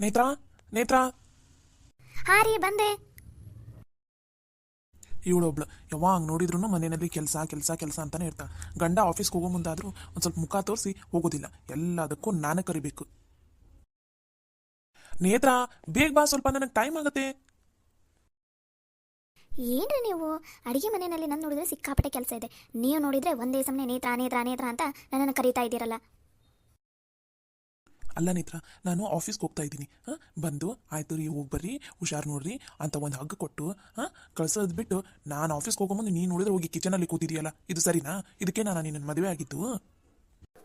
ನೇತ್ರಾ, ನೇತ್ರಾ. ಹಾ ರೀ ಬಂದೆ. ಇವಳೊಬ್ಳು ಯಾವಾಗ ನೋಡಿದ್ರು ಮನೆಯಲ್ಲಿ ಕೆಲಸ ಕೆಲಸ ಕೆಲಸ ಅಂತಾನೆ ಇರ್ತಾ. ಗಂಡ ಆಫೀಸ್ಗೆ ಹೋಗೋ ಮುಂದಾದ್ರೂ ಒಂದು ಸ್ವಲ್ಪ ಮುಖ ತೋರಿಸಿ ಹೋಗೋದಿಲ್ಲ, ಎಲ್ಲದಕ್ಕೂ ನಾನು ಕರಿಬೇಕು. ನೇತ್ರಾ, ಬೇಗ ಬಾ, ಸ್ವಲ್ಪ ನನಗೆ ಟೈಮ್ ಆಗುತ್ತೆ. ಏನ್ರಿ ನೀವು ಅಡಿಗೆ ಮನೆಯಲ್ಲಿ ನನ್ನ ನೋಡಿದ್ರೆ ಸಿಕ್ಕಾಪಟ್ಟೆ ಕೆಲಸ ಇದೆ. ನೀವು ನೋಡಿದ್ರೆ ಒಂದೇ ಸಮನೆ ನೇತ್ರ ನೇತ್ರ ನೇತ್ರ ಅಂತ ನನ್ನನ್ನು ಕರೀತಾ ಇದ್ದೀರಲ್ಲ. ಅಲ್ಲ ನೇತ್ರ, ನಾನು ಆಫೀಸ್ಗೆ ಹೋಗ್ತಾ ಇದ್ದೀನಿ. ಬಂದು ಆಯ್ತು ರೀ, ಹೋಗಿ ಬರ್ರಿ, ಹುಷಾರು ನೋಡ್ರಿ ಅಂತ ಒಂದು ಹಗ್ಗ ಕೊಟ್ಟು ಕಳ್ಸೋದು ಬಿಟ್ಟು ನಾನು ಆಫೀಸ್ಗೆ ಹೋಗೋ ಮುಂದೆ ನೀನು ನೋಡಿದ್ರೆ ಹೋಗಿ ಕಿಚನಲ್ಲಿ ಕೂತಿದೆಯಲ್ಲ, ಇದು ಸರಿನಾ? ಇದಕ್ಕೆ ನಾನು ನಿನ್ನ ಮದುವೆ ಆಗಿದ್ದು.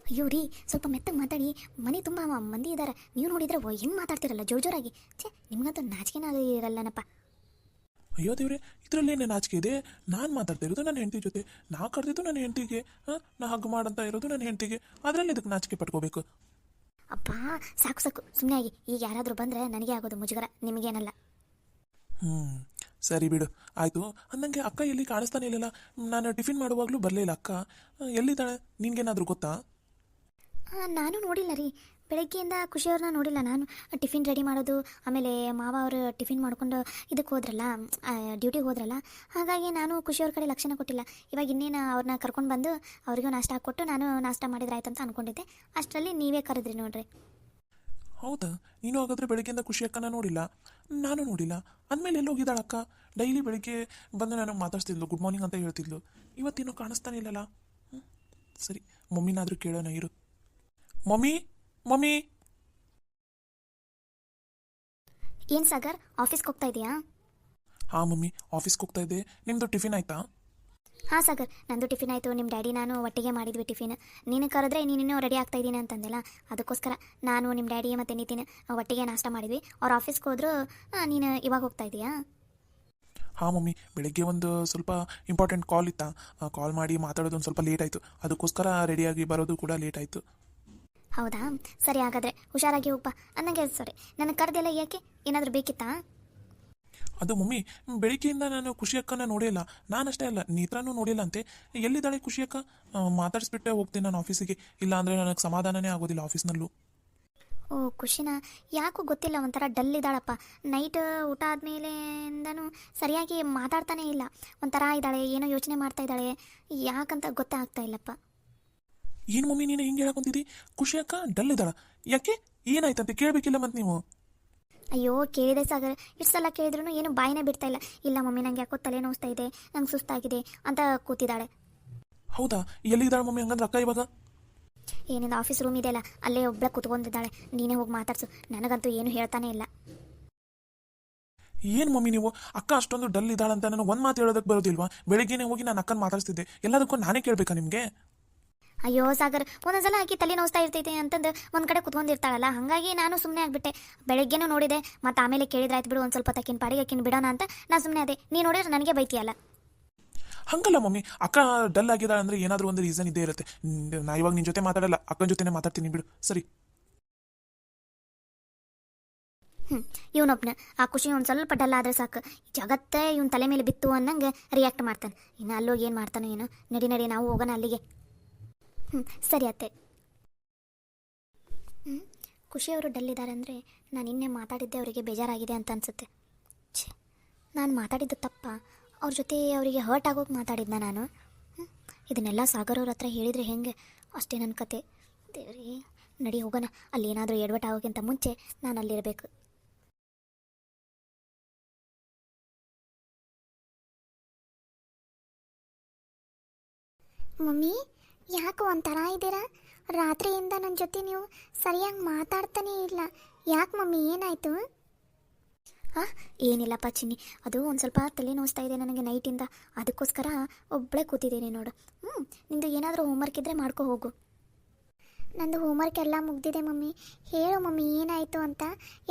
ಅಯ್ಯೋ ರೀ, ಸ್ವಲ್ಪ ಮೆತ್ತಗೆ ಮಾತಾಡಿ. ಮನೆ ತುಂಬ ಮಂದಿ ಇದ್ದಾರೆ, ನೀವು ನೋಡಿದ್ರೆ ಹೆಂಗೆ ಮಾತಾಡ್ತಿರಲ್ಲ ಜೋರಾಗಿ. ಛೇ, ನಿಮ್ಗಂತೂ ನಾಚಿಕೆನ ಇರಲ್ಲನಪ್ಪ. ಅಯ್ಯೋ ದೇವ್ರೆ, ಇದರಲ್ಲಿ ಏನೇ ನಾಚಿಕೆ ಇದೆ? ನಾನು ಮಾತಾಡ್ತಾ ಇರೋದು ನನ್ನ ಹೆಂಡತಿ ಜೊತೆ, ನಾ ಕರೆದಿದ್ದು ನನ್ನ ಹೆಂಡತಿಗೆ, ನಾ ಹಗ್ಗ ಮಾಡಂತ ಇರೋದು ನನ್ನ ಹೆಂಡತಿಗೆ, ಅದರಲ್ಲಿ ಇದಕ್ಕೆ ನಾಚಿಕೆ ಪಟ್ಕೋಬೇಕು? ಅಪ್ಪ ಸಾಕು ಸಾಕು, ಸುಮ್ಮನೆ ಆಗಿ. ಈಗ ಯಾರಾದರೂ ಬಂದರೆ ನನಗೆ ಆಗೋದು ಮುಜುಗರ, ನಿಮಗೇನಲ್ಲ. ಸರಿ ಬಿಡು, ಆಯಿತು. ಅಂದಂಗೆ ಅಕ್ಕ ಎಲ್ಲಿ ಕಾಣಿಸ್ತಾನೆ ಇಲ್ಲಲ್ಲ? ನಾನು ಟಿಫಿನ್ ಮಾಡುವಾಗಲೂ ಬರಲಿಲ್ಲ ಅಕ್ಕ. ಎಲ್ಲಿದ್ದಾಳೆ? ನಿನ್ಗೇನಾದರೂ ಗೊತ್ತಾ? ನಾನು ನೋಡಿಲ್ಲ ರೀ, ಬೆಳಗ್ಗೆಯಿಂದ ಖುಷಿಯವ್ರನ್ನ ನೋಡಿಲ್ಲ ನಾನು. ಟಿಫಿನ್ ರೆಡಿ ಮಾಡೋದು, ಆಮೇಲೆ ಮಾವ ಅವರು ಟಿಫಿನ್ ಮಾಡ್ಕೊಂಡು ಇದಕ್ಕೆ ಹೋದ್ರಲ್ಲ, ಡ್ಯೂಟಿಗೆ ಹೋದ್ರಲ್ಲ, ಹಾಗಾಗಿ ನಾನು ಖುಷಿಯವ್ರ ಕಡೆ ಲಕ್ಷಣ ಕೊಟ್ಟಿಲ್ಲ. ಇವಾಗ ಇನ್ನೇನು ಅವ್ರನ್ನ ಕರ್ಕೊಂಡು ಬಂದು ಅವರಿಗೂ ನಾಷ್ಟ ಹಾಕ್ಕೊಟ್ಟು ನಾನು ನಾಷ್ಟ ಮಾಡಿದ್ರಾಯ್ತು ಅಂತ ಅಂದ್ಕೊಂಡಿದ್ದೆ. ಅಷ್ಟರಲ್ಲಿ ನೀವೇ ಕರೆದ್ರಿ ನೋಡ್ರಿ. ಹೌದಾ? ನೀನು ಹಾಗಾದರೆ ಬೆಳಗ್ಗೆಯಿಂದ ಖುಷಿ ಅಕ್ಕನ ನೋಡಿಲ್ಲ, ನಾನು ನೋಡಿಲ್ಲ. ಅಂದಮೇಲೆ ಎಲ್ಲಿ ಹೋಗಿದ್ದಾಳೆ ಅಕ್ಕ? ಡೈಲಿ ಬೆಳಿಗ್ಗೆ ಬಂದು ನನಗೆ ಮಾತಾಡ್ತಿದ್ಲು, ಗುಡ್ ಮಾರ್ನಿಂಗ್ ಅಂತ ಹೇಳ್ತಿದ್ಲು. ಇವತ್ತೇನೋ ಕಾಣಿಸ್ತಾನೆ ಇಲ್ಲಲ್ಲ. ಸರಿ, ಮಮ್ಮಿನಾದರೂ ಕೇಳೋಣ ಇರು. Mummy, mummy. ಏನು ಸಾಗರ್, ಆಫೀಸ್ಗೆ ಹೋಗ್ತಾ ಇದೆಯಾ? ಹಾಂ ಮಮ್ಮಿ, ಆಫೀಸ್ಗೆ ಹೋಗ್ತಾ ಇದ್ದೆ. ನಿಮ್ಮದು ಟಿಫಿನ್ ಆಯಿತಾ? ಹಾಂ ಸಾಗರ್, ನಂದು ಟಿಫಿನ್ ಆಯಿತು. ನಿಮ್ಮ ಡ್ಯಾಡಿ ನಾನು ಒಟ್ಟಿಗೆ ಮಾಡಿದ್ವಿ ಟಿಫಿನ್. ನೀನು ಕರೆದ್ರೆ ನೀನಿನ್ನೂ ರೆಡಿ ಆಗ್ತಾ ಇದ್ದೀನಿ ಅಂತಂದೆಲ್ಲ, ಅದಕ್ಕೋಸ್ಕರ ನಾನು ನಿಮ್ಮ ಡ್ಯಾಡಿ ಮತ್ತು ನಿತಿನ್ ಒಟ್ಟಿಗೆ ನಾಷ್ಟ ಮಾಡಿದ್ವಿ. ಅವ್ರು ಆಫೀಸ್ಗೆ ಹೋದ್ರು, ನೀನು ಇವಾಗ ಹೋಗ್ತಾ ಇದೆಯಾ? ಹಾಂ ಮಮ್ಮಿ, ಬೆಳಗ್ಗೆ ಒಂದು ಸ್ವಲ್ಪ ಇಂಪಾರ್ಟೆಂಟ್ ಕಾಲ್ ಇತ್ತಾ, ಕಾಲ್ ಮಾಡಿ ಮಾತಾಡೋದು ಒಂದು ಸ್ವಲ್ಪ ಲೇಟ್ ಆಯಿತು, ಅದಕ್ಕೋಸ್ಕರ ರೆಡಿಯಾಗಿ ಬರೋದು ಕೂಡ ಲೇಟ್ ಆಯಿತು. ಹೌದಾ, ಸರಿ, ಹಾಗಾದರೆ ಹುಷಾರಾಗಿ ಹೋಗ್ಬಾ. ಅನ್ನಂಗೆ ಸರಿ, ನನಗೆ ಕರೆದೆಲ್ಲ ಯಾಕೆ? ಏನಾದರೂ ಬೇಕಿತ್ತಾ? ಅದು ಮಮ್ಮಿ, ಬೆಳಿಗ್ಗೆಯಿಂದ ನಾನು ಖುಷಿ ಅಕ್ಕನ ನೋಡಿಲ್ಲ. ನಾನಷ್ಟೇ ಅಲ್ಲ, ನೇತ್ರಾನೂ ನೋಡಿಲ್ಲ ಅಂತೆ. ಎಲ್ಲಿದ್ದಾಳೆ ಖುಷಿ ಅಕ್ಕ? ಮಾತಾಡಿಸ್ಬಿಟ್ಟೆ ಹೋಗ್ತೀನಿ ನಾನು ಆಫೀಸಿಗೆ, ಇಲ್ಲ ಅಂದರೆ ನನಗೆ ಸಮಾಧಾನನೇ ಆಗೋದಿಲ್ಲ ಆಫೀಸ್ನಲ್ಲೂ. ಓ ಖುಷಿನ, ಯಾಕೂ ಗೊತ್ತಿಲ್ಲ, ಒಂಥರ ಡಲ್ ಇದ್ದಾಳಪ್ಪ. ನೈಟ್ ಊಟ ಆದಮೇಲೆಂದನೂ ಸರಿಯಾಗಿ ಮಾತಾಡ್ತಾನೇ ಇಲ್ಲ, ಒಂಥರ ಇದ್ದಾಳೆ, ಏನೋ ಯೋಚನೆ ಮಾಡ್ತಾ ಇದ್ದಾಳೆ, ಯಾಕಂತ ಗೊತ್ತೇ ಆಗ್ತಾ ಇಲ್ಲಪ್ಪ. ಏನು ಮಮ್ಮಿ ನೀನು ಹಿಂಗೆ ಹೇಳಕೊಂತಿದ್ದಿ? ಖುಷಿ ಅಕ್ಕ ಡಲ್ ಇದ್ದಾಳ? ಯಾಕೆ, ಏನಾಯ್ತಂತೆ ಕೇಳಬೇಕಿಲ್ಲ ಮತ್ತು ನೀವು? ಅಯ್ಯೋ ಕೇಳಿದೆ ಸಾಗರ್, ಇಷ್ಟು ಸಲ ಕೇಳಿದ್ರು ಏನು ಬಾಯಿನೇ ಬಿಡ್ತಾ ಇಲ್ಲ. ಇಲ್ಲ ಮಮ್ಮಿ, ನಂಗೆ ಯಾಕೋ ತಲೆ ನೋಸ್ತಾ ಇದೆ, ನಂಗೆ ಸುಸ್ತಾಗಿದೆ ಅಂತ ಕೂತಿದ್ದಾಳೆ. ಹೌದಾ? ಎಲ್ಲಿದ್ದಾಳೆ ಮಮ್ಮಿ ಹಂಗಂದ್ರೆ ಅಕ್ಕ ಇವಾಗ? ಏನಿಂದ ಆಫೀಸ್ ರೂಮ್ ಇದೆಯಲ್ಲ, ಅಲ್ಲೇ ಒಬ್ಬಳೆ ಕೂತ್ಕೊಂಡಿದ್ದಾಳೆ. ನೀನೇ ಹೋಗಿ ಮಾತಾಡ್ಸು, ನನಗಂತೂ ಏನು ಹೇಳ್ತಾನೆ ಇಲ್ಲ. ಏನು ಮಮ್ಮಿ ನೀವು, ಅಕ್ಕ ಅಷ್ಟೊಂದು ಡಲ್ ಇದ್ದಾಳಂತ ನನಗೆ ಒಂದು ಮಾತು ಹೇಳೋದಕ್ಕೆ ಬರೋದಿಲ್ವಾ? ಬೆಳಿಗ್ಗೆನೇ ಹೋಗಿ ನಾನು ಅಕ್ಕನ ಮಾತಾಡ್ತಿದ್ದೆ, ಎಲ್ಲದಕ್ಕೂ ನಾನೇ ಕೇಳಬೇಕಾ ನಿಮಗೆ? ಅಯ್ಯೋ ಸಾಗರ್, ಒಂದೊಂದ್ಸಲ ಆಕಿ ತಲೆ ನೋಸ್ತಾ ಇರ್ತೈತೆ ಅಂತಂದು ಒಂದು ಕಡೆ ಕುತ್ಕೊಂಡಿರ್ತಾಳಲ್ಲ, ಹಾಗಾಗಿ ನಾನು ಸುಮ್ಮನೆ ಆಗಿಬಿಟ್ಟೆ. ಬೆಳಗ್ಗೆನೂ ನೋಡಿದೆ, ಮತ್ತು ಆಮೇಲೆ ಕೇಳಿದ್ರಾಯ್ತು ಬಿಡು, ಒಂದು ಸ್ವಲ್ಪ ತಕ್ಕಿನ ಪಾಡಿಗೆ ಆಕಿನ ಬಿಡೋಣ ಅಂತ ನಾನು ಸುಮ್ಮನೆ ಅದೇ. ನೀನು ನೋಡಿದ್ರೆ ನನಗೆ ಬೈತೀಯಲ್ಲ. ಹಂಗಲ್ಲ ಮಮ್ಮಿ, ಅಕ್ಕ ಡಲ್ ಆಗಿದ್ದಾಳೆ ಅಂದರೆ ಏನಾದರೂ ಒಂದು ರೀಸನ್ ಇದ್ದೇ ಇರುತ್ತೆ. ನಾ ಇವಾಗ ನಿನ್ನ ಜೊತೆ ಮಾತಾಡಲ್ಲ, ಅಕ್ಕನ ಜೊತೆನೇ ಮಾತಾಡ್ತೀನಿ ಬಿಡು. ಸರಿ. ಇವನೊಬ್ನ ಆ ಖುಷಿ ಒಂದು ಸ್ವಲ್ಪ ಡಲ್ ಆದರೆ ಸಾಕು, ಜಗತ್ತೇ ಇವನ್ ತಲೆ ಮೇಲೆ ಬಿತ್ತು ಅನ್ನಂಗೆ ರಿಯಾಕ್ಟ್ ಮಾಡ್ತಾನೆ. ಇನ್ನು ಅಲ್ಲೋಗಿ ಏನು ಮಾಡ್ತಾನೋ ಏನೋ. ನಡಿ ನಡಿ, ನಾವು ಹೋಗೋಣ ಅಲ್ಲಿಗೆ. ಸರಿ ಅತ್ತೆ. ಖುಷಿಯವರು ಡಲ್ ಇದ್ದಾರೆ ಅಂದರೆ ನಾನು ಇನ್ನೇ ಮಾತಾಡಿದ್ದೆ ಅವರಿಗೆ ಬೇಜಾರಾಗಿದೆ ಅಂತ ಅನಿಸುತ್ತೆ. ಛೇ, ನಾನು ಮಾತಾಡಿದ್ದು ತಪ್ಪ? ಅವ್ರ ಜೊತೆ ಅವರಿಗೆ ಹರ್ಟ್ ಆಗೋಗಿ ಮಾತಾಡಿದ್ನ ನಾನು? ಇದನ್ನೆಲ್ಲ ಸಾಗರ್ ಅವ್ರ ಹತ್ರ ಹೇಳಿದರೆ ಹೆಂಗೆ? ಅಷ್ಟೇ ನನ್ನ ಕತೆ. ದೇವ್ರಿ, ನಡಿ ಹೋಗೋಣ. ಅಲ್ಲಿ ಏನಾದರೂ ಎಡವಟ್ ಆಗೋಕ್ಕಿಂತ ಮುಂಚೆ ನಾನು ಅಲ್ಲಿರಬೇಕು. ಮಮ್ಮಿ, ಯಾಕೆ ಒಂಥರ ಇದ್ದೀರಾ? ರಾತ್ರಿಯಿಂದ ನನ್ನ ಜೊತೆ ನೀವು ಸರಿಯಾಗಿ ಮಾತಾಡ್ತಾನೇ ಇಲ್ಲ. ಯಾಕೆ ಮಮ್ಮಿ, ಏನಾಯಿತು? ಏನಿಲ್ಲಪ್ಪ ಚಿನ್ನಿ, ಅದು ಒಂದು ಸ್ವಲ್ಪ ತಲೆ ನೋಸ್ತಾ ಇದೆ ನನಗೆ ನೈಟಿಂದ, ಅದಕ್ಕೋಸ್ಕರ ಒಬ್ಬಳೇ ಕೂತಿದ್ದೀನಿ ನೋಡು. ನಿಂದು ಏನಾದರೂ ಹೋಮ್ವರ್ಕ್ ಇದ್ದರೆ ಮಾಡ್ಕೊ ಹೋಗು. ನಂದು ಹೋಮ್ವರ್ಕ್ ಎಲ್ಲ ಮುಗ್ದಿದೆ ಮಮ್ಮಿ. ಹೇಳು ಮಮ್ಮಿ, ಏನಾಯಿತು ಅಂತ?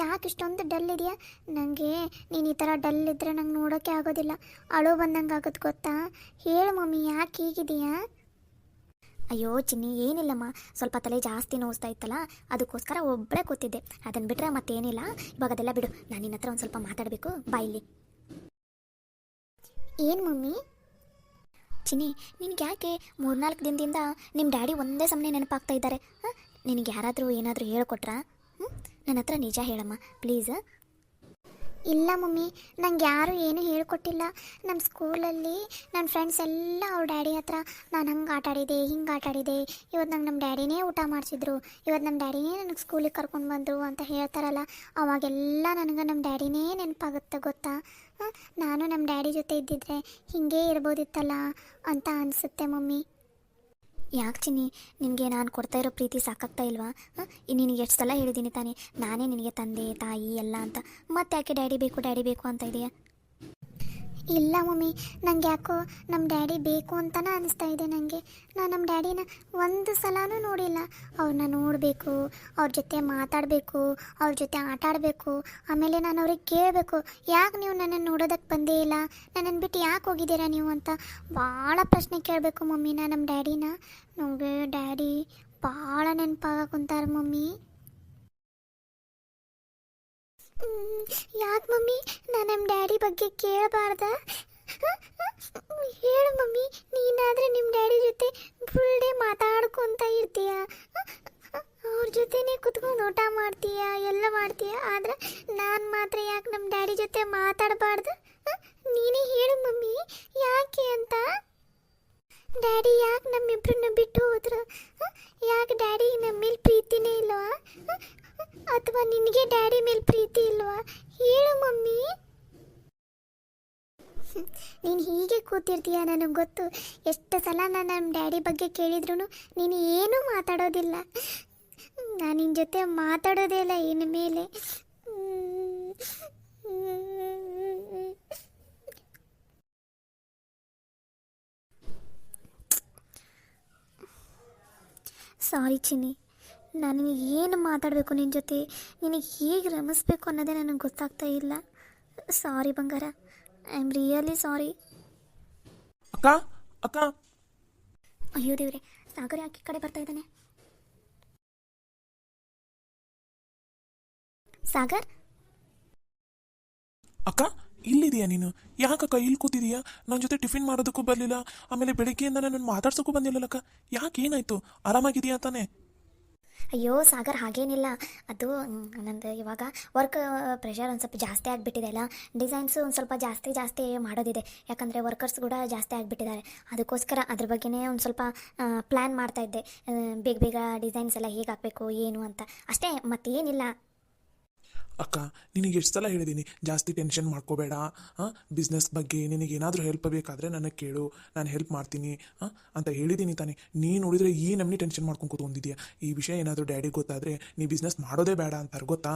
ಯಾಕೆ ಇಷ್ಟೊಂದು ಡಲ್ ಇದೆಯಾ? ನನಗೆ ನೀನು ಈ ಥರ ಡಲ್ ಇದ್ದರೆ ನಂಗೆ ನೋಡೋಕ್ಕೆ ಆಗೋದಿಲ್ಲ, ಅಳೋ ಬಂದಂಗೆ ಆಗೋದು ಗೊತ್ತಾ? ಹೇಳು ಮಮ್ಮಿ, ಯಾಕೆ ಹೀಗಿದೆಯಾ? ಅಯ್ಯೋ ಚಿನ್ನಿ, ಏನಿಲ್ಲಮ್ಮ, ಸ್ವಲ್ಪ ತಲೆ ಜಾಸ್ತಿ ನೋಸ್ತಾ ಇತ್ತಲ್ಲ, ಅದಕ್ಕೋಸ್ಕರ ಒಬ್ಬಳೇ ಕೂತಿದ್ದೆ. ಅದನ್ನು ಬಿಟ್ಟರೆ ಮತ್ತೇನಿಲ್ಲ. ಇವಾಗ ಅದೆಲ್ಲ ಬಿಡು, ನಾನು ನಿನ್ನ ಹತ್ರ ಒಂದು ಸ್ವಲ್ಪ ಮಾತಾಡಬೇಕು, ಬಾಯಿಲಿ. ಏನು ಮಮ್ಮಿ? ಚಿನ್ನಿ, ನಿನಗೆ ಯಾಕೆ 3-4 ದಿನದಿಂದ ನಿಮ್ಮ ಡ್ಯಾಡಿ ಒಂದೇ ಸಮನೆ ನೆನಪಾಗ್ತಾ ಇದ್ದಾರೆ? ನಿನಗೆ ಯಾರಾದರೂ ಏನಾದರೂ ಹೇಳ್ಕೊಟ್ರಾ? ನನ್ನ ಹತ್ರ ನಿಜ ಹೇಳಮ್ಮ ಪ್ಲೀಸ್. ಇಲ್ಲ ಮಮ್ಮಿ, ನಂಗೆ ಯಾರೂ ಏನೂ ಹೇಳ್ಕೊಟ್ಟಿಲ್ಲ. ನಮ್ಮ ಸ್ಕೂಲಲ್ಲಿ ನನ್ನ ಫ್ರೆಂಡ್ಸ್ ಎಲ್ಲ ಅವ್ರ ಡ್ಯಾಡಿ ಹತ್ರ ನಾನು ಹಂಗೆ ಆಟ ಆಡಿದೆ, ಹಿಂಗೆ ಆಟ ಆಡಿದೆ, ಇವತ್ತು ನಂಗೆ ನಮ್ಮ ಡ್ಯಾಡಿನೇ ಊಟ ಮಾಡಿಸಿದ್ರು, ಇವತ್ತು ನಮ್ಮ ಡ್ಯಾಡಿನೇ ನನಗೆ ಸ್ಕೂಲಿಗೆ ಕರ್ಕೊಂಡು ಬಂದರು ಅಂತ ಹೇಳ್ತಾರಲ್ಲ, ಅವಾಗೆಲ್ಲ ನನಗೆ ನಮ್ಮ ಡ್ಯಾಡಿನೇ ನೆನಪಾಗುತ್ತೆ ಗೊತ್ತಾ. ನಾನು ನಮ್ಮ ಡ್ಯಾಡಿ ಜೊತೆ ಇದ್ದಿದ್ರೆ ಹೀಗೇ ಇರ್ಬೋದಿತ್ತಲ್ಲ ಅಂತ ಅನಿಸುತ್ತೆ ಮಮ್ಮಿ. ಯಾಕೆ ಚಿನ್ನಿ, ನಿನಗೆ ನಾನು ಕೊಡ್ತಾ ಇರೋ ಪ್ರೀತಿ ಸಾಕಾಗ್ತಾ ಇಲ್ವಾ? ನಿನಗೆ ಎಷ್ಟು ಸಲ ಹೇಳಿದ್ದೀನಿ ತಾನೇ, ನಾನೇ ನಿನಗೆ ತಂದೆ ತಾಯಿ ಎಲ್ಲ ಅಂತ. ಮತ್ತೆ ಯಾಕೆ ಡ್ಯಾಡಿ ಬೇಕು ಅಂತ ಇದೆಯಾ? ಇಲ್ಲ ಮಮ್ಮಿ, ನಂಗೆ ಯಾಕೋ ನಮ್ಮ ಡ್ಯಾಡಿ ಬೇಕು ಅಂತಲೇ ಅನಿಸ್ತಾ ಇದೆ ನನಗೆ. ನಾನು ನಮ್ಮ ಡ್ಯಾಡಿನ ಒಂದು ಸಲನೂ ನೋಡಿಲ್ಲ. ಅವ್ರನ್ನ ನೋಡಬೇಕು, ಅವ್ರ ಜೊತೆ ಮಾತಾಡಬೇಕು, ಅವ್ರ ಜೊತೆ ಆಟ ಆಡಬೇಕು. ಆಮೇಲೆ ನಾನು ಅವ್ರಿಗೆ ಕೇಳಬೇಕು, ಯಾಕೆ ನೀವು ನನ್ನನ್ನು ನೋಡೋದಕ್ಕೆ ಬಂದೇ ಇಲ್ಲ, ನನ್ನನ್ನು ಬಿಟ್ಟು ಯಾಕೆ ಹೋಗಿದ್ದೀರಾ ನೀವು ಅಂತ ಭಾಳ ಪ್ರಶ್ನೆ ಕೇಳಬೇಕು ಮಮ್ಮಿ ನಾನು ನಮ್ಮ ಡ್ಯಾಡಿನ. ನನಗೆ ಡ್ಯಾಡಿ ಭಾಳ ನೆನಪಾಗ ಕುಂತಾರೆ ಮಮ್ಮಿ. ಯಾಕೆ ಮಮ್ಮಿ, ನಾನು ನಮ್ಮ ಡ್ಯಾಡಿ ಬಗ್ಗೆ ಕೇಳಬಾರ್ದ? ಹೇಳು ಮಮ್ಮಿ, ನೀನಾದರೆ ನಿಮ್ಮ ಡ್ಯಾಡಿ ಜೊತೆ ಫುಲ್ ಡೇ ಮಾತಾಡ್ಕೊತ ಇರ್ತೀಯ, ಅವ್ರ ಜೊತೆನೇ ಕುತ್ಕೊಂಡು ಊಟ ಮಾಡ್ತೀಯ, ಎಲ್ಲ ಮಾಡ್ತೀಯ. ಆದರೆ ನಾನು ಮಾತ್ರ ಯಾಕೆ ನಮ್ಮ ಡ್ಯಾಡಿ ಜೊತೆ ಮಾತಾಡಬಾರ್ದು? ನೀನೇ ಹೇಳು ಮಮ್ಮಿ, ಯಾಕೆ ಅಂತ. ಡ್ಯಾಡಿ ಯಾಕೆ ನಮ್ಮಿಬ್ಬರನ್ನ ಬಿಟ್ಟು ಹೋದ್ರು? ಯಾಕೆ ಡ್ಯಾಡಿ ನಮ್ಮ ಮೇಲೆ ಪ್ರೀತಿನೇ ಇಲ್ವಾ? ಅಥವಾ ನಿನಗೆ ಡ್ಯಾಡಿ ಮೇಲೆ ಪ್ರೀತಿ ಇಲ್ವಾ? ಹೇಳು ಮಮ್ಮಿ. ನೀನು ಹೀಗೆ ಕೂತಿರ್ತೀಯ ನನಗೆ ಗೊತ್ತು. ಎಷ್ಟು ಸಲ ನಾನು ನಮ್ಮ ಡ್ಯಾಡಿ ಬಗ್ಗೆ ಕೇಳಿದ್ರು ನೀನು ಏನೂ ಮಾತಾಡೋದಿಲ್ಲ. ನಾನು ನಿನ್ನ ಜೊತೆ ಮಾತಾಡೋದೇ ಇಲ್ಲ ಇನ್ನು ಮೇಲೆ. ಸಾರಿ ಚಿನ್ನಿ, ನಾನು ನಿನಗೆ ಏನು ಮಾತಾಡಬೇಕು ನಿನ್ನ ಜೊತೆ, ನಿನಗೆ ಹೇಗೆ ರಮಿಸ್ಬೇಕು ಅನ್ನೋದೇ ನನಗೆ ಗೊತ್ತಾಗ್ತಾ ಇಲ್ಲ. ಸಾರಿ ಬಂಗಾರ, ಐ ಆಮ್ ರಿಯಲಿ ಸಾರಿ. ಅಕ್ಕ ಅಕ್ಕ, ಅಯ್ಯೋ ದೇವ್ರೆ, ಸಾಗರ್ ಯಾಕೆ ಈ ಕಡೆ ಬರ್ತಾ ಇದ್ದಾನೆ? ಸಾಗರ್, ಅಕ್ಕ ಇಲ್ಲಿದೆಯಾ ನೀನು? ಯಾಕಕ್ಕ ಇಲ್ಲಿ ಕೂತಿದೀಯಾ? ನನ್ನ ಜೊತೆ ಟಿಫಿನ್ ಮಾಡೋದಕ್ಕೂ ಬರಲಿಲ್ಲ, ಆಮೇಲೆ ಬೆಳಿಗ್ಗೆಯಿಂದ ನನ್ನನ್ನು ಮಾತಾಡ್ಸೋಕ್ಕೂ ಬಂದಿಲ್ಲಕ್ಕ. ಯಾಕೆ, ಏನಾಯ್ತು? ಆರಾಮಾಗಿದೆಯಾ ತಾನೇ? ಅಯ್ಯೋ ಸಾಗರ್, ಹಾಗೇನಿಲ್ಲ. ಅದು ನಂದು ಇವಾಗ ವರ್ಕ್ ಪ್ರೆಷರ್ ಒಂದು ಸ್ವಲ್ಪ ಜಾಸ್ತಿ ಆಗಿಬಿಟ್ಟಿದೆ ಅಲ್ಲ, ಡಿಸೈನ್ಸು ಒಂದು ಸ್ವಲ್ಪ ಜಾಸ್ತಿ ಮಾಡೋದಿದೆ. ಯಾಕಂದರೆ ವರ್ಕರ್ಸ್ ಕೂಡ ಜಾಸ್ತಿ ಆಗಿಬಿಟ್ಟಿದ್ದಾರೆ. ಅದಕ್ಕೋಸ್ಕರ ಅದ್ರ ಬಗ್ಗೆನೇ ಒಂದು ಸ್ವಲ್ಪ ಪ್ಲ್ಯಾನ್ ಮಾಡ್ತಾಯಿದ್ದೆ, ಬೇಗ ಡಿಸೈನ್ಸ್ ಎಲ್ಲ ಹೇಗೆ ಹಾಕಬೇಕು ಏನು ಅಂತ ಅಷ್ಟೇ, ಮತ್ತೇನಿಲ್ಲ. ಅಕ್ಕ ನಿನಗೆ ಎಷ್ಟು ಸಲ ಹೇಳಿದ್ದೀನಿ, ಜಾಸ್ತಿ ಟೆನ್ಷನ್ ಮಾಡ್ಕೋಬೇಡ. ಬಿಸ್ನೆಸ್ ಬಗ್ಗೆ ನಿನಗೇನಾದರೂ ಹೆಲ್ಪ್ ಬೇಕಾದರೆ ನನಗೆ ಕೇಳು, ನಾನು ಹೆಲ್ಪ್ ಮಾಡ್ತೀನಿ ಅಂತ ಹೇಳಿದ್ದೀನಿ ತಾನೇ. ನೀನು ನೋಡಿದರೆ ಈ ನಮ್ಮನೆ ಟೆನ್ಷನ್ ಮಾಡ್ಕೊಂಡು ಕೂತ್ಕೊಂಡಿದ್ಯಾ. ಈ ವಿಷಯ ಏನಾದರೂ ಡ್ಯಾಡಿಗೆ ಗೊತ್ತಾದರೆ ನೀ ಬಿಸ್ನೆಸ್ ಮಾಡೋದೇ ಬೇಡ ಅಂತಾರೆ ಗೊತ್ತಾ.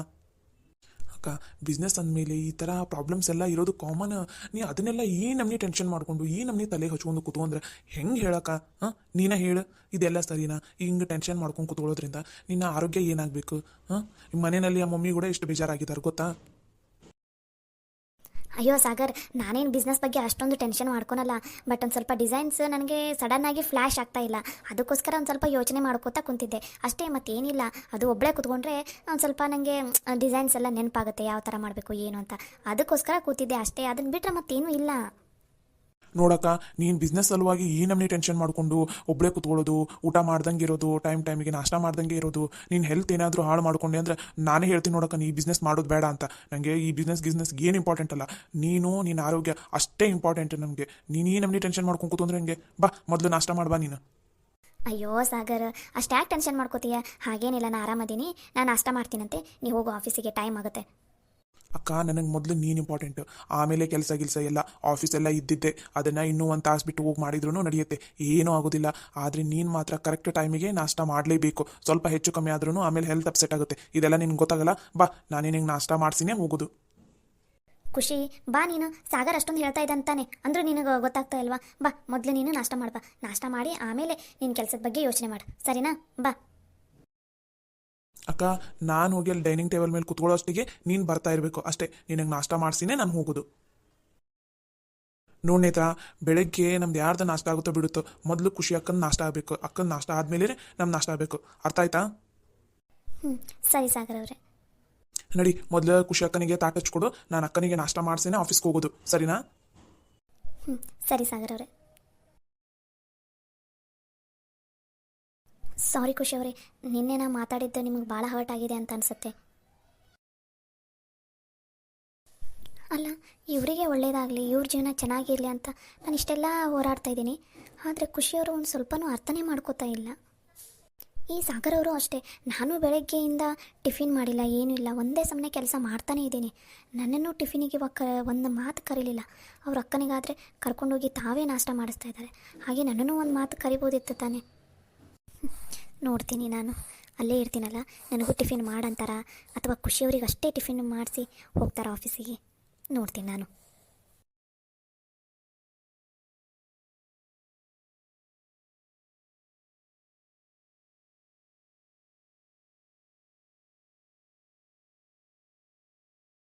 ಅಕ್ಕ ಬಿಸ್ನೆಸ್ ಅಂದಮೇಲೆ ಈ ಥರ ಪ್ರಾಬ್ಲಮ್ಸ್ ಎಲ್ಲ ಇರೋದು ಕಾಮನ್. ನೀ ಅದನ್ನೆಲ್ಲ ಈ ನಮ್ಮನೆ ಟೆನ್ಷನ್ ಮಾಡಿಕೊಂಡು ಈ ನಮ್ಮನೆ ತಲೆಗೆ ಹಚ್ಕೊಂಡು ಕೂತ್ಕೊಂಡ್ರೆ ಹೆಂಗೆ ಹೇಳಕ್ಕ? ನೀನೇ ಹೇಳು, ಇದೆಲ್ಲ ಸರಿನಾ? ಹಿಂಗೆ ಟೆನ್ಷನ್ ಮಾಡ್ಕೊಂಡು ಕೂತ್ಕೊಳ್ಳೋದ್ರಿಂದ ನಿನ್ನ ಆರೋಗ್ಯ ಏನಾಗಬೇಕು? ಮನೆಯಲ್ಲಿ ಆ ಮಮ್ಮಿ ಕೂಡ ಎಷ್ಟು ಬೇಜಾರಾಗಿದ್ದಾರೆ ಗೊತ್ತಾ. ಅಯ್ಯೋ ಸಾಗರ್, ನಾನೇನು ಬಿಸ್ನೆಸ್ ಬಗ್ಗೆ ಅಷ್ಟೊಂದು ಟೆನ್ಷನ್ ಮಾಡ್ಕೊಳಲ್ಲ. ಬಟ್ ಒಂದು ಸ್ವಲ್ಪ ಡಿಸೈನ್ಸ್ ನನಗೆ ಸಡನ್ನಾಗಿ ಫ್ಲ್ಯಾಶ್ ಆಗ್ತಾ ಇಲ್ಲ, ಅದಕ್ಕೋಸ್ಕರ ಒಂದು ಸ್ವಲ್ಪ ಯೋಚನೆ ಮಾಡ್ಕೋತಾ ಕುಂತಿದ್ದೆ ಅಷ್ಟೇ, ಮತ್ತೇನಿಲ್ಲ. ಅದು ಒಬ್ಬಳೇ ಕೂತ್ಕೊಂಡ್ರೆ ಒಂದು ಸ್ವಲ್ಪ ನನಗೆ ಡಿಸೈನ್ಸ್ ಎಲ್ಲ ನೆನಪಾಗುತ್ತೆ, ಯಾವ ಥರ ಮಾಡಬೇಕು ಏನು ಅಂತ. ಅದಕ್ಕೋಸ್ಕರ ಕೂತಿದ್ದೆ ಅಷ್ಟೇ, ಅದನ್ನು ಬಿಟ್ಟರೆ ಮತ್ತೇನೂ ಇಲ್ಲ. ನೋಡಕ್ಕ, ನೀನು ಬಿಸ್ನೆಸ್ ಸಲುವಾಗಿ ಈ ನಮ್ಮನೆ ಟೆನ್ಷನ್ ಮಾಡಿಕೊಂಡು ಒಬ್ಬಳೇ ಕೂತ್ಕೊಳ್ಳೋದು, ಊಟ ಮಾಡ್ದಂಗೆ ಇರೋದು, ಟೈಮಿಗೆ ನಾಷ್ಟ ಮಾಡ್ದಂಗೆ ಇರೋದು, ನೀನು ಹೆಲ್ತ್ ಏನಾದರೂ ಹಾಳು ಮಾಡ್ಕೊಂಡೆ ಅಂದರೆ ನಾನೇ ಹೇಳ್ತೀನಿ ನೋಡಕ್ಕ, ನೀ ಬಿಸ್ನೆಸ್ ಮಾಡೋದು ಬೇಡ ಅಂತ. ನನಗೆ ಈ ಬಿಸ್ನೆಸ್ ಏನು ಇಂಪಾರ್ಟೆಂಟ್ ಅಲ್ಲ, ನಿನ್ನ ಆರೋಗ್ಯ ಅಷ್ಟೇ ಇಂಪಾರ್ಟೆಂಟ್ ನಮಗೆ. ನೀನು ಈ ನಮ್ಮನೆ ಟೆನ್ಷನ್ ಮಾಡ್ಕೊಂಡು ಕೂತ್ಕೊಂಡ್ರೆ ಹೆಂಗೆ? ಬಾ ಮೊದಲು ನಾಷ್ಟ ಮಾಡ್ಬಾ ನೀನು. ಅಯ್ಯೋ ಸಾಗರ್, ಅಷ್ಟ್ಯಾಕೆ ಟೆನ್ಷನ್ ಮಾಡ್ಕೋತೀಯ? ಹಾಗೇನಿಲ್ಲ, ನಾನು ಆರಾಮದೀನಿ, ನಾನು ನಾಷ್ಟ ಮಾಡ್ತೀನಂತೆ, ನೀವು ಹೋಗೋ ಆಫೀಸಿಗೆ ಟೈಮ್ ಆಗುತ್ತೆ. ಅಕ್ಕ ನನಗೆ ಮೊದಲು ನೀನು ಇಂಪಾರ್ಟೆಂಟು, ಆಮೇಲೆ ಕೆಲಸ ಎಲ್ಲ ಆಫೀಸೆಲ್ಲ ಇದ್ದಿದ್ದೆ, ಅದನ್ನು ಇನ್ನೂ ಒಂದು ತಾಸು ಬಿಟ್ಟು ಹೋಗಿ ಮಾಡಿದ್ರೂ ನಡೆಯುತ್ತೆ, ಏನೂ ಆಗೋದಿಲ್ಲ. ಆದರೆ ನೀನು ಮಾತ್ರ ಕರೆಕ್ಟ್ ಟೈಮಿಗೆ ನಾಷ್ಟ ಮಾಡಲೇಬೇಕು. ಸ್ವಲ್ಪ ಹೆಚ್ಚು ಕಮ್ಮಿ ಆದ್ರೂ ಆಮೇಲೆ ಹೆಲ್ತ್ ಅಪ್ಸೆಟ್ ಆಗುತ್ತೆ. ಇದೆಲ್ಲ ನಿನ್ಗೆ ಗೊತ್ತಾಗಲ್ಲ. ಬಾ ನಾನು ನಿನಗೆ ನಾಷ್ಟ ಮಾಡಿಸಿನೇ ಹೋಗೋದು. ಖುಷಿ ಬಾ, ನೀನು ಸಾಗರ್ ಅಷ್ಟೊಂದು ಹೇಳ್ತಾ ಇದ್ದಂತಾನೆ ಅಂದರೂ ನಿನಗೆ ಗೊತ್ತಾಗ್ತಾ ಇಲ್ವಾ? ಬಾ ಮೊದಲು ನೀನು ನಾಷ್ಟ ಮಾಡ್ಬಾ, ನಾಷ್ಟ ಮಾಡಿ ಆಮೇಲೆ ನಿನ್ನ ಕೆಲಸದ ಬಗ್ಗೆ ಯೋಚನೆ ಮಾಡು, ಸರಿನಾ? ಬಾ. ಅಕ್ಕ ನಾನು ಹೋಗಿ ಅಲ್ಲಿ ಡೈನಿಂಗ್ ಟೇಬಲ್ ಮೇಲೆ ಕುತ್ಕೊಳ್ಳೋ ಅಷ್ಟಿಗೆ ನೀನು ಬರ್ತಾ ಇರಬೇಕು ಅಷ್ಟೇ. ನಿನಗೆ ನಾಷ್ಟ ಮಾಡಿಸಿನೇ ನಾನು ಹೋಗೋದು. ನೋಡಿ ನೇತ್ರ, ಬೆಳಗ್ಗೆ ನಮ್ದು ಯಾರ್ದು ನಾಷ್ಟ ಆಗುತ್ತೋ ಬಿಡುತ್ತೋ, ಮೊದಲು ಖುಷಿ ಅಕ್ಕನ ನಾಷ್ಟ ಆಗಬೇಕು. ಅಕ್ಕನ ನಾಷ್ಟ ಆದಮೇಲೆ ನಮ್ಮ ನಾಷ್ಟ ಆಗಬೇಕು. ಅರ್ಥ ಆಯ್ತಾ? ಸರಿ ಸಾಗರ್ ಅವರೇ. ನಡಿ, ಮೊದಲು ಖುಷಿ ಅಕ್ಕನಿಗೆ ತಾಟ ಹಚ್ಕೊಡು, ನಾನು ಅಕ್ಕನಿಗೆ ನಾಷ್ಟ ಮಾಡಿಸಿನೇ ಆಫೀಸ್ಗೆ ಹೋಗೋದು, ಸರಿನಾ? ಸರಿ ಸಾಗರ್ ಅವರೇ. ಸಾರಿ ಖುಷಿ ಅವರೇ, ನಿನ್ನೆ ನಾ ಮಾತಾಡಿದ್ದು ನಿಮಗೆ ಭಾಳ ಹರ್ಟ್ ಆಗಿದೆ ಅಂತ ಅನಿಸುತ್ತೆ. ಅಲ್ಲ, ಇವರಿಗೆ ಒಳ್ಳೇದಾಗಲಿ, ಇವ್ರ ಜೀವನ ಚೆನ್ನಾಗಿರಲಿ ಅಂತ ನಾನು ಇಷ್ಟೆಲ್ಲ ಹೋರಾಡ್ತಾ ಇದ್ದೀನಿ. ಆದರೆ ಖುಷಿಯವರು ಒಂದು ಸ್ವಲ್ಪನೂ ಅರ್ಥನೇ ಮಾಡ್ಕೋತಾ ಇಲ್ಲ. ಈ ಸಾಗರ್ ಅವರು ಅಷ್ಟೇ, ನಾನು ಬೆಳಗ್ಗೆಯಿಂದ ಟಿಫಿನ್ ಮಾಡಿಲ್ಲ, ಏನೂ ಇಲ್ಲ, ಒಂದೇ ಸಮನೆ ಕೆಲಸ ಮಾಡ್ತಾನೇ ಇದ್ದೀನಿ. ನನ್ನನ್ನು ಟಿಫಿನಿಗೆ ಇವಾಗ ಒಂದು ಮಾತು ಕರೀಲಿಲ್ಲ. ಅವ್ರ ಅಕ್ಕನಿಗಾದರೆ ಕರ್ಕೊಂಡೋಗಿ ತಾವೇ ನಾಷ್ಟ ಮಾಡಿಸ್ತಾ ಇದ್ದಾರೆ. ಹಾಗೆ ನನ್ನನ್ನು ಒಂದು ಮಾತು ಕರಿಬೋದಿತ್ತು ತಾನೆ. ನೋಡ್ತೀನಿ, ನಾನು ಅಲ್ಲೇ ಇರ್ತೀನಲ್ಲ, ನನಗೂ ಟಿಫಿನ್ ಮಾಡಂತಾರ ಅಥವಾ ಖುಷಿಯವ್ರಿಗೆ ಅಷ್ಟೇ ಟಿಫಿನ್ ಮಾಡಿಸಿ ಹೋಗ್ತಾರ ಆಫೀಸಿಗೆ, ನೋಡ್ತೀನಿ ನಾನು.